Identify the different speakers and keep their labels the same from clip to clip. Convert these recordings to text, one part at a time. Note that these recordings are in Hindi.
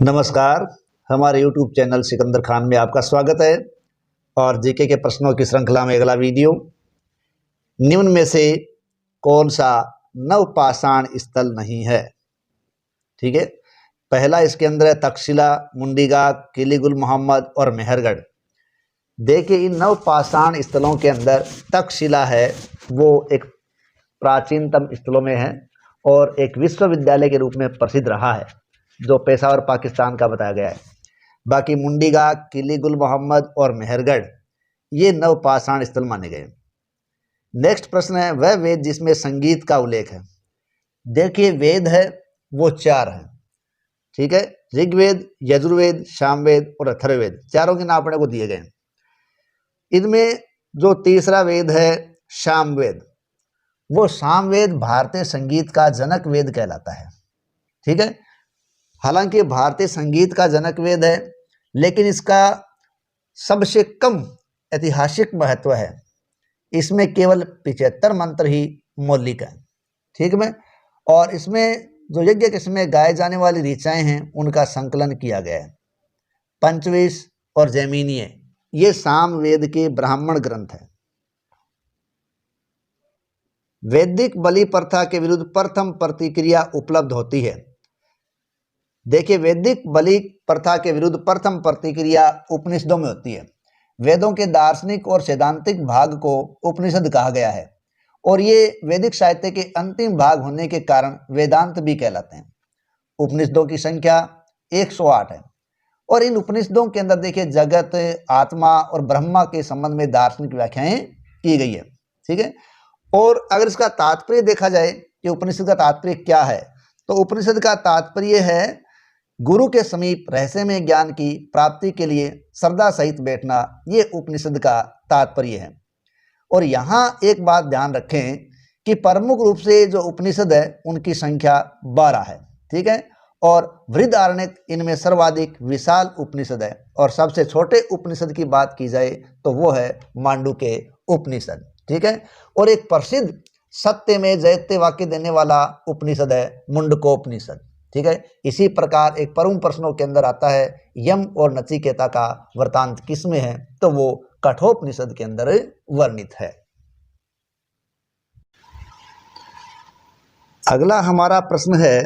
Speaker 1: नमस्कार। हमारे YouTube चैनल सिकंदर खान में आपका स्वागत है। और जीके के प्रश्नों की श्रृंखला में अगला वीडियो, निम्न में से कौन सा नवपाषाण स्थल नहीं है। ठीक है, पहला इसके अंदर है तक्षशिला, मुंडीगाग, किली गुल मोहम्मद और मेहरगढ़। देखिए, इन नवपाषाण स्थलों के अंदर तक्षशिला है, वो एक प्राचीनतम स्थलों में है और एक विश्वविद्यालय के रूप में प्रसिद्ध रहा है, जो पेशावर पाकिस्तान का बताया गया है। बाकी मुंडीगाग, किली गुल मोहम्मद और मेहरगढ़ ये नवपाषाण स्थल माने गए। नेक्स्ट प्रश्न है, वह वेद जिसमें संगीत का उल्लेख है। देखिए, वेद है वो 4 है। ठीक है, ऋग्वेद, यजुर्वेद, सामवेद और अथर्ववेद, चारों के नाम अपने को दिए गए। इनमें जो तीसरा वेद है सामवेद, वो सामवेद भारतीय संगीत का जनक वेद कहलाता है। ठीक है, हालांकि भारतीय संगीत का जनक वेद है, लेकिन इसका सबसे कम ऐतिहासिक महत्व है। इसमें केवल 75 मंत्र ही मौलिक है। ठीक है, और इसमें जो यज्ञ के समय गाए जाने वाली ऋचाएं हैं उनका संकलन किया गया है। पंचविश और जैमिनीय ये सामवेद के ब्राह्मण ग्रंथ है। वैदिक बलि प्रथा के विरुद्ध प्रथम प्रतिक्रिया उपलब्ध होती है। देखिए, वैदिक बलि प्रथा के विरुद्ध प्रथम प्रतिक्रिया उपनिषदों में होती है। वेदों के दार्शनिक और सैद्धांतिक भाग को उपनिषद कहा गया है और ये वैदिक साहित्य के अंतिम भाग होने के कारण वेदांत भी कहलाते हैं। उपनिषदों की संख्या 108 है और इन उपनिषदों के अंदर देखिए जगत, आत्मा और ब्रह्मा के संबंध में दार्शनिक व्याख्याएं की गई है। ठीक है, और अगर इसका तात्पर्य देखा जाए कि उपनिषद का तात्पर्य क्या है, तो उपनिषद का तात्पर्य है गुरु के समीप रहस्यमय ज्ञान की प्राप्ति के लिए श्रद्धा सहित बैठना। ये उपनिषद का तात्पर्य है। और यहाँ एक बात ध्यान रखें कि प्रमुख रूप से जो उपनिषद है उनकी संख्या 12 है। ठीक है, और बृहदारण्यक इनमें सर्वाधिक विशाल उपनिषद है और सबसे छोटे उपनिषद की बात की जाए तो वो है मांडुक्य उपनिषद। ठीक है, और एक प्रसिद्ध सत्य में जयते वाक्य देने वाला उपनिषद है मुंडकोपनिषद। ठीक है, इसी प्रकार एक परम प्रश्नों के अंदर आता है यम और नचिकेता का वृतांत किसमें है, तो वो कठोपनिषद के अंदर वर्णित है। अगला हमारा प्रश्न है,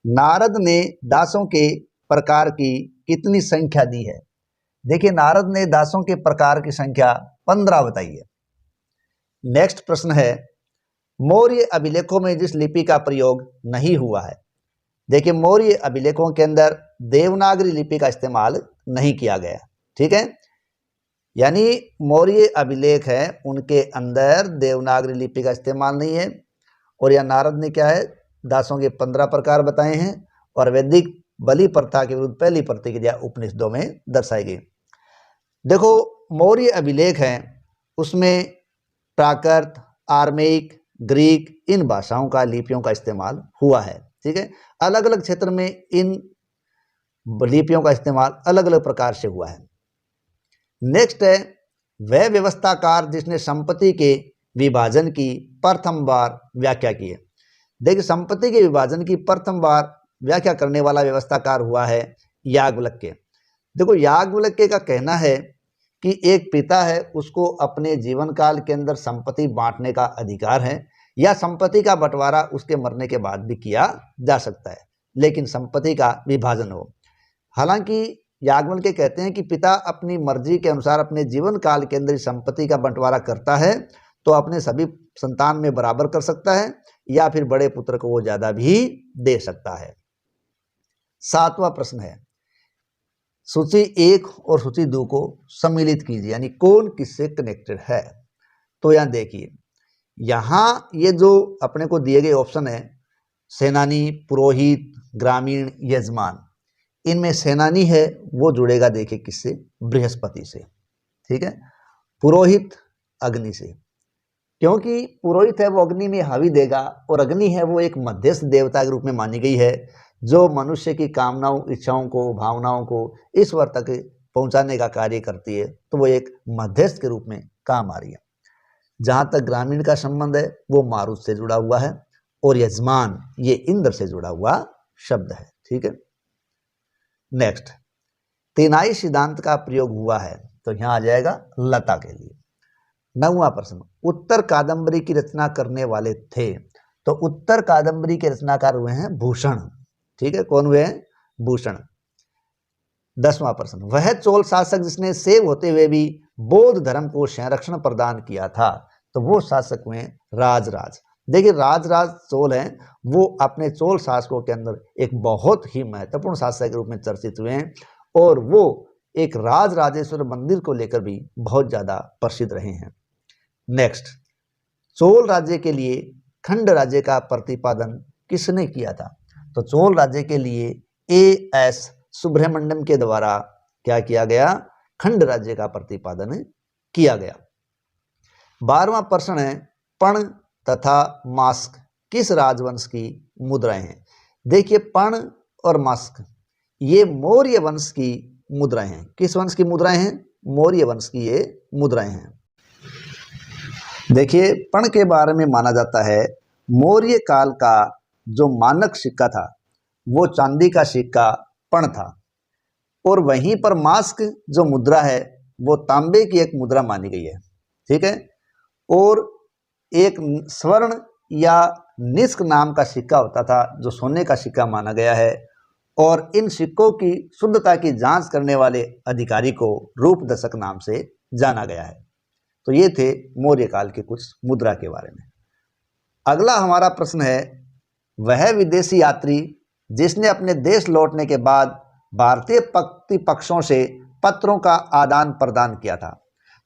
Speaker 1: नारद ने दासों के प्रकार की कितनी संख्या दी है। देखिए, नारद ने दासों के प्रकार की संख्या 15 बताई है। नेक्स्ट प्रश्न है, मौर्य अभिलेखों में जिस लिपि का प्रयोग नहीं हुआ है। देखिए, मौर्य अभिलेखों के अंदर देवनागरी लिपि का इस्तेमाल नहीं किया गया। ठीक है, यानी मौर्य अभिलेख है उनके अंदर देवनागरी लिपि का इस्तेमाल नहीं है। और यह नारद ने क्या है, दासों के 15 प्रकार बताए हैं और वैदिक बलि प्रथा के विरुद्ध पहली प्रतिक्रिया उपनिषदों में दर्शाई गई। देखो, मौर्य अभिलेख हैं उसमें प्राकृत, आर्मेयिक, ग्रीक इन भाषाओं का लिपियों का इस्तेमाल हुआ है। ठीक है, अलग अलग क्षेत्र में इन लिपियों का इस्तेमाल अलग अलग प्रकार से हुआ है। नेक्स्ट है, वह व्यवस्थाकार जिसने संपत्ति के विभाजन की प्रथम बार व्याख्या की है। देखिए, संपत्ति के विभाजन की प्रथम बार व्याख्या करने वाला व्यवस्थाकार हुआ है याज्ञवल्क्य। देखो, याज्ञवल्क्य का कहना है कि एक पिता है, उसको अपने जीवन काल के अंदर संपत्ति बांटने का अधिकार है या संपत्ति का बंटवारा उसके मरने के बाद भी किया जा सकता है, लेकिन संपत्ति का विभाजन हो। हालांकि याज्ञवल्क्य कहते हैं कि पिता अपनी मर्जी के अनुसार अपने जीवन काल के अंदर संपत्ति का बंटवारा करता है तो अपने सभी संतान में बराबर कर सकता है या फिर बड़े पुत्र को वो ज्यादा भी दे सकता है। 7वां प्रश्न है, सूची 1 और सूची 2 को सम्मिलित कीजिए, यानी कौन किससे कनेक्टेड है। तो यहां देखिए, यहाँ ये जो अपने को दिए गए ऑप्शन है सेनानी, पुरोहित, ग्रामीण, यजमान, इनमें सेनानी है वो जुड़ेगा देखिए किससे, बृहस्पति से। ठीक है, पुरोहित अग्नि से, क्योंकि पुरोहित है वो अग्नि में हावी देगा और अग्नि है वो एक मध्यस्थ देवता के रूप में मानी गई है जो मनुष्य की कामनाओं, इच्छाओं को, भावनाओं को ईश्वर तक पहुंचाने का कार्य करती है, तो वो एक मध्यस्थ के रूप में काम आ रही है। जहाँ तक ग्रामीण का संबंध है वो मारुत से जुड़ा हुआ है और यजमान ये इंद्र से जुड़ा हुआ शब्द है। ठीक है, नेक्स्ट, तेनाई सिद्धांत का प्रयोग हुआ है, तो यहां आ जाएगा लता के लिए। 9वां प्रश्न, उत्तर कादंबरी की रचना करने वाले थे, तो उत्तर कादंबरी के रचनाकार हुए हैं भूषण। ठीक है, कौन हुए हैं? भूषण। 10वां प्रश्न, वह चोल शासक जिसने सेव होते हुए भी बौद्ध धर्म को संरक्षण प्रदान किया था, तो वो शासक हुए राजराज। देखिए राजराज चोल हैं, वो अपने चोल शासकों के अंदर एक बहुत ही महत्वपूर्ण शासक के रूप में चर्चित हुए हैं, और वो एक राजराजेश्वर मंदिर को लेकर भी बहुत ज्यादा प्रसिद्ध रहे हैं। नेक्स्ट, चोल राज्य के लिए खंड राज्य का प्रतिपादन किसने किया था? तो चोल राज्य के लिए A.S. सुब्रमण्यम के द्वारा क्या किया गया? खंड राज्य का प्रतिपादन किया गया। 12वां प्रश्न है, पण तथा मास्क किस राजवंश की मुद्राएं हैं? देखिए पण और मास्क ये मौर्य वंश की मुद्राएं हैं। किस वंश की मुद्राएं हैं? मौर्य वंश की ये मुद्राएं हैं। देखिए पण के बारे में माना जाता है मौर्य काल का जो मानक सिक्का था वो चांदी का सिक्का पण था, और वहीं पर मास्क जो मुद्रा है वो तांबे की एक मुद्रा मानी गई है। ठीक है, और एक स्वर्ण या निष्क नाम का सिक्का होता था जो सोने का सिक्का माना गया है, और इन सिक्कों की शुद्धता की जांच करने वाले अधिकारी को रूपदशक नाम से जाना गया है। तो ये थे मौर्य काल के कुछ मुद्रा के बारे में। अगला हमारा प्रश्न है, वह विदेशी यात्री जिसने अपने देश लौटने के बाद भारतीय प्रतिपक्षों से पत्रों का आदान प्रदान किया था।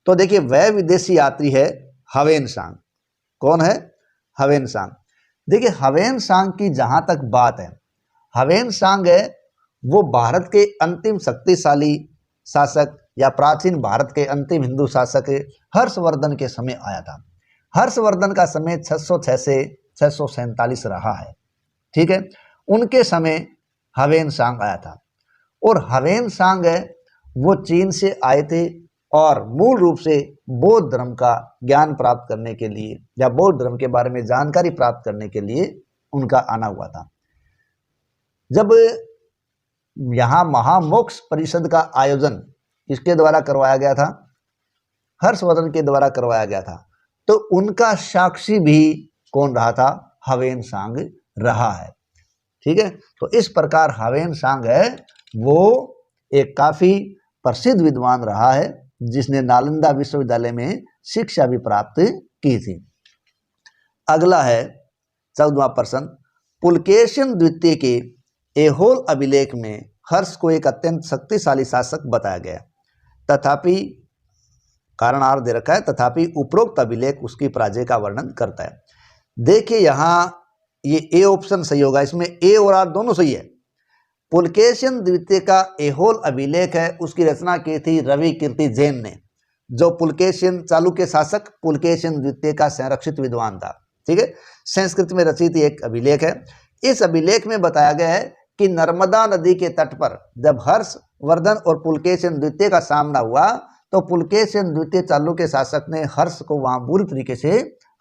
Speaker 1: तो देखिए वह विदेशी यात्री है ह्वेन-सांग। कौन है? ह्वेन-सांग। देखिए ह्वेन-सांग की जहां तक बात है, ह्वेन-सांग है वो भारत के अंतिम शक्तिशाली शासक या प्राचीन भारत के अंतिम हिंदू शासक हर्षवर्धन के समय आया था। हर्षवर्धन का समय 606 से 647 रहा है। ठीक है, उनके समय ह्वेन-सांग आया था, और ह्वेन-सांग है वो चीन से आए थे और मूल रूप से बौद्ध धर्म का ज्ञान प्राप्त करने के लिए या बौद्ध धर्म के बारे में जानकारी प्राप्त करने के लिए उनका आना हुआ था। जब यहाँ महामोक्ष परिषद का आयोजन किसके द्वारा करवाया गया था? हर्षवर्धन के द्वारा करवाया गया था, तो उनका साक्षी भी कौन रहा था? ह्वेन-सांग रहा है। ठीक है, तो इस प्रकार ह्वेन-सांग है वो एक काफी प्रसिद्ध विद्वान रहा है जिसने नालंदा विश्वविद्यालय में शिक्षा भी प्राप्त की थी। अगला है 14वां प्रश्न, पुलकेशिन द्वितीय के ऐहोल अभिलेख में हर्ष को एक अत्यंत शक्तिशाली शासक बताया गया, तथापि कारणार्थ दे रखा है, तथापि उपरोक्त अभिलेख उसकी पराजय का वर्णन करता है। देखिए यहां ये ए ऑप्शन सही होगा, इसमें ए और आर दोनों सही है। पुलकेशिन द्वितीय का ऐहोल अभिलेख है उसकी रचना की थी रवि कीर्ति जैन ने, जो पुलकेशिन चालुक्य शासक पुलकेशिन द्वितीय का संरक्षित विद्वान था। ठीक है, संस्कृत में रचित एक अभिलेख है। इस अभिलेख में बताया गया है कि नर्मदा नदी के तट पर जब हर्षवर्धन और पुलकेशिन द्वितीय का सामना हुआ तो पुलकेशिन द्वितीय चालुक्य शासक ने हर्ष को वहां बुरी तरीके से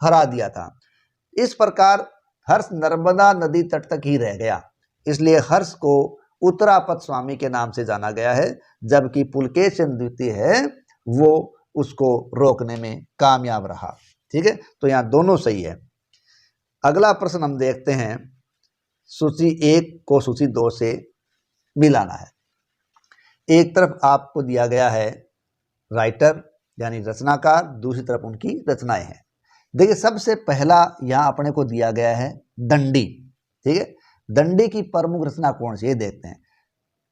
Speaker 1: हरा दिया था। इस प्रकार हर्ष नर्मदा नदी तट तक ही रह गया, इसलिए हर्ष को उत्तरापद स्वामी के नाम से जाना गया है, जबकि पुलकेशिन द्वितीय है वो उसको रोकने में कामयाब रहा। ठीक है, तो यहाँ दोनों सही है। अगला प्रश्न हम देखते हैं, सूची 1 को सूची 2 से मिलाना है। एक तरफ आपको दिया गया है राइटर यानी रचनाकार, दूसरी तरफ उनकी रचनाएं हैं। देखिए सबसे पहला यहाँ अपने को दिया गया है दंडी। ठीक है, दंडी की प्रमुख रचना कौन सी है देखते हैं।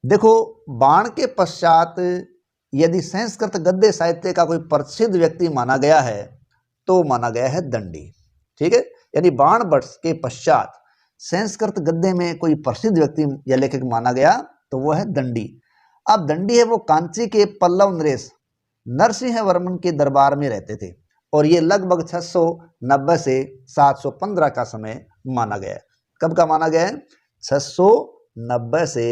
Speaker 1: देखो बाण के पश्चात यदि संस्कृत गद्य साहित्य का कोई प्रसिद्ध व्यक्ति माना गया है तो माना गया है दंडी। ठीक है, यानी बाण वर्ष के पश्चात संस्कृत गद्य में कोई प्रसिद्ध व्यक्ति या लेखक माना गया तो वो है दंडी। अब दंडी है वो कांची के पल्लव नरेश नरसिंह वर्मन के दरबार में रहते थे, और ये लगभग 690 से 715 का समय माना गया है। कब का माना गया है? 690 से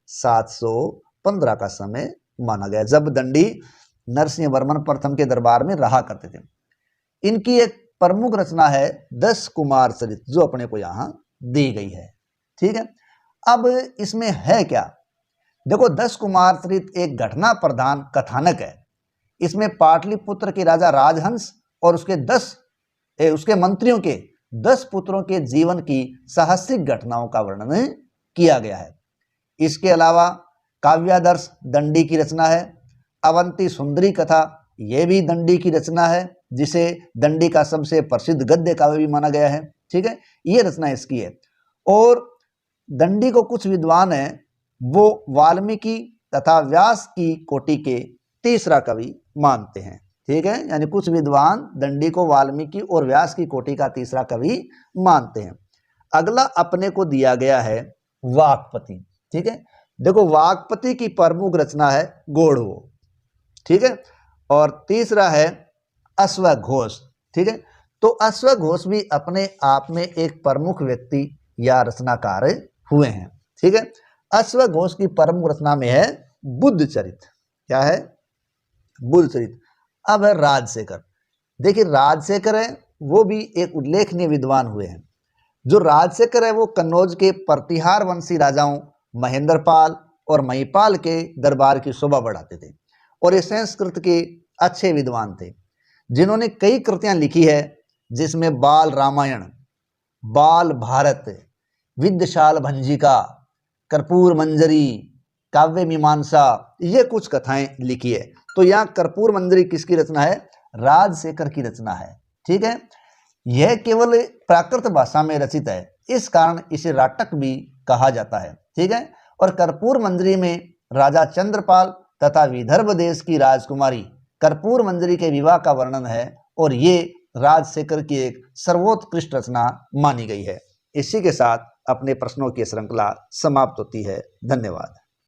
Speaker 1: 715 का समय माना गया, जब दंडी नरसिंह वर्मन प्रथम के दरबार में रहा करते थे। इनकी एक प्रमुख रचना है 10 कुमार चरित, जो अपने को यहां दी गई है। ठीक है, अब इसमें है क्या? देखो 10 कुमार चरित एक घटना प्रधान कथानक है। इसमें पाटलिपुत्र के राजा राजहंस और उसके मंत्रियों के 10 पुत्रों के जीवन की साहसिक घटनाओं का वर्णन किया गया है। इसके अलावा काव्यादर्श दंडी की रचना है। अवंती सुंदरी कथा यह भी दंडी की रचना है, जिसे दंडी का सबसे प्रसिद्ध गद्य काव्य भी माना गया है। ठीक है, ये रचना इसकी है। और दंडी को कुछ विद्वान हैं वो वाल्मीकि तथा व्यास की कोटि के तीसरा कवि मानते हैं। ठीक है, यानी कुछ विद्वान दंडी को वाल्मीकि और व्यास की कोटि का तीसरा कवि मानते हैं। अगला अपने को दिया गया है वाक्पति। ठीक है, देखो वाक्पति की प्रमुख रचना है गोढ़वो। ठीक है, और तीसरा है अश्वघोष। ठीक है, तो अश्वघोष भी अपने आप में एक प्रमुख व्यक्ति या रचनाकार हुए हैं। ठीक है, अश्वघोष की प्रमुख रचना में है बुद्ध चरित। क्या है? बुद्ध चरित। अब है राजशेखर। देखिए राजशेखर है वो भी एक उल्लेखनीय विद्वान हुए हैं। जो राजशेखर है वो कन्नौज के प्रतिहार वंशी राजाओं महेंद्रपाल और महिपाल के दरबार की शोभा बढ़ाते थे और ये संस्कृत के अच्छे विद्वान थे, जिन्होंने कई कृतियां लिखी है, जिसमें बाल रामायण, बाल भारत, विद्यशाल भंजिका, कर्पूर मंजरी, काव्य मीमांसा, ये कुछ कथाएं लिखी है। तो यहाँ कर्पूर मंजरी किसकी रचना है? राजशेखर की रचना है। ठीक है, यह केवल प्राकृत भाषा में रचित है, इस कारण इसे राटक भी कहा जाता है। ठीक है, और कर्पूर मंजरी में राजा चंद्रपाल तथा विदर्भ देश की राजकुमारी कर्पूर मंजरी के विवाह का वर्णन है और ये राजशेखर की एक सर्वोत्कृष्ट रचना मानी गई है। इसी के साथ अपने प्रश्नों की श्रृंखला समाप्त होती है। धन्यवाद।